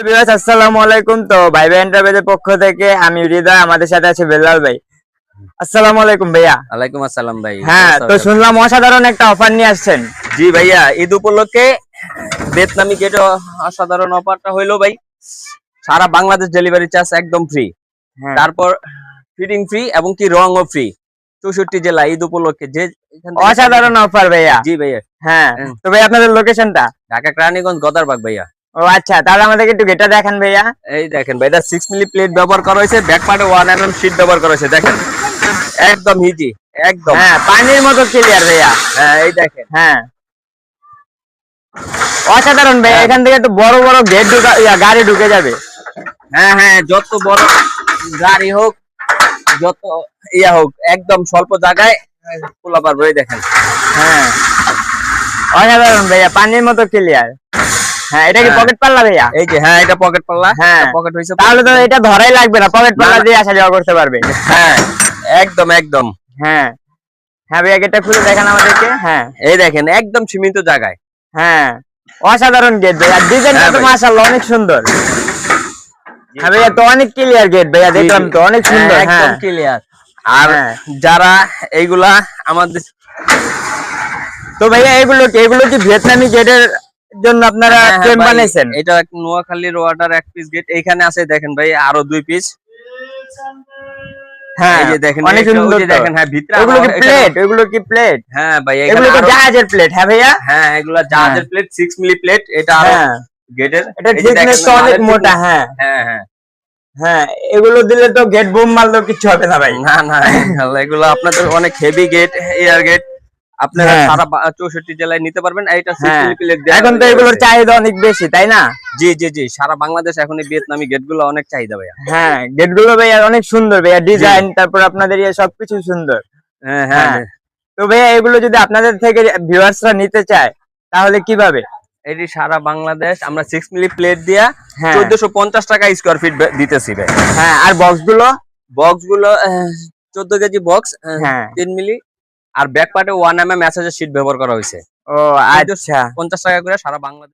Viewers আসসালামু আলাইকুম। তো ভাই ভাই এন্টারপ্রাইজের পক্ষ থেকে আমি হৃদয়, আমাদের সাথে আছে বেলাল ভাই। আসসালামু আলাইকুম ভাইয়া। ওয়ালাইকুম আসসালাম ভাই। হ্যাঁ, তো শুনলাম অসাধারণ একটা অফার নিয়ে আসছেন। জি ভাইয়া, ঈদ উপলক্ষে ভিয়েতনামি গেট অসাধারণ অফারটা হইলো ভাই, সারা বাংলাদেশ ডেলিভারি চার্জ একদম ফ্রি, হ্যাঁ, তারপর ফিটিং ফ্রি এবং কি রঙও ফ্রি 64 জেলা ঈদ উপলক্ষে যে অসাধারণ অফার ভাইয়া। জি ভাইয়া। হ্যাঁ, তো ভাই আপনাদের লোকেশনটা? ঢাকা কেরানীগঞ্জ গদারবাগ ভাইয়া। ও আচ্ছা, তাহলে আমাদেরকে একটু গেটটা দেখান ভাইয়া। এই দেখেন ভাই, এটা 6 মিলি প্লেট ব্যবহার করা হয়েছে, ব্যাক পার্টে 1 mm শীট ব্যবহার করা হয়েছে। দেখেন একদম ইজি, একদম হ্যাঁ, পানির মতো ক্লিয়ার ভাইয়া। হ্যাঁ এই দেখেন। হ্যাঁ, অসাধারণ ভাইয়া। এখান থেকে একটু বড় বড় গেট গাড়ি ঢুকে যাবে। হ্যাঁ হ্যাঁ, যত বড় গাড়ি হোক, যত ইয়া হোক, একদম স্বল্প জায়গায় খোলা পারবো। এই দেখেন। হ্যাঁ, অসাধারণ ভাইয়া, পানির মতো ক্লিয়ার। হ্যাঁ, এটা কি পকেট পাল্লা ভাইয়া? এই যে হ্যাঁ, এটা পকেট পাল্লা। হ্যাঁ, পকেট হইছে, তাহলে তো এটা ধরাই লাগবে না, পকেট পাল্লা দিয়ে আসা যাওয়া করতে পারবে। হ্যাঁ একদম একদম। হ্যাঁ হ্যাঁ ভাইয়া, গেটটা খুলে দেখান আমাদেরকে। হ্যাঁ এই দেখেন, একদম সীমিত জায়গায়। হ্যাঁ, অসাধারণ গেট ভাইয়া, ডিজাইনটা তো মাশাআল্লাহ অনেক সুন্দর। হ্যাঁ ভাইয়া, তো অনেক ক্লিয়ার গেট ভাইয়া, দেখলাম তো অনেক সুন্দর। একদম হ্যাঁ ক্লিয়ার। আর হ্যাঁ। যারা এইগুলা আমাদের, তো ভাইয়া এগুলো কি ভিয়েতনামি গেটের জন্য আপনারা ফ্রেম বানাইছেন? এটা নোয়াখালীর ওয়াটার এক পিস গেট এইখানে আছে। দেখেন ভাই, আরো 2 পিস। হ্যাঁ, এই যে দেখেন, অনেক সুন্দর দেখেন। হ্যাঁ, ভিতরে এগুলো কি প্লেট? হ্যাঁ ভাই, এগুলো তো জাহাজের প্লেট। হ্যাঁ ভাইয়া। হ্যাঁ, এগুলা জাহাজের প্লেট, 6 মিলি প্লেট। এটা আরো গেটের, এটা থিকনেস তো অনেক মোটা। হ্যাঁ হ্যাঁ হ্যাঁ হ্যাঁ, এগুলো দিলে তো গেট বুম মারলেও কিছু হবে না ভাই। না না, এগুলো আপনাদের অনেক হেভি গেট, এয়ার গেট, আপনারা সারা 64 জেলায় নিতে পারবেন। এটা 6 মিলি প্লেট। এখন তো এগুলোর চাহিদা অনেক বেশি, তাই না? জি জি জি, সারা বাংলাদেশ এখন এই ভিয়েতনামি গেটগুলো অনেক চাহিদা ভাইয়া। হ্যাঁ, গেটগুলো ভাইয়া অনেক সুন্দর ভাইয়া, ডিজাইন, তারপর আপনাদের সবকিছু সুন্দর। হ্যাঁ হ্যাঁ। তো ভাইয়া, এগুলো যদি আপনাদের থেকে ভিউয়ার্সরা নিতে চায় তাহলে কিভাবে? এটি সারা বাংলাদেশ আমরা 6 মিলি প্লেট দিয়া 1450 টাকা স্কয়ার ফিট দিতেছি ভাই। হ্যাঁ, আর বক্সগুলো 14 কেজি বক্স, 3 মিলি, আর ব্যাক পার্টে 1 mm ম্যাসেজের শীট ব্যবহার করা হয়েছে। ও আচ্ছা, 50 টাকা করে সারা বাংলাদেশ।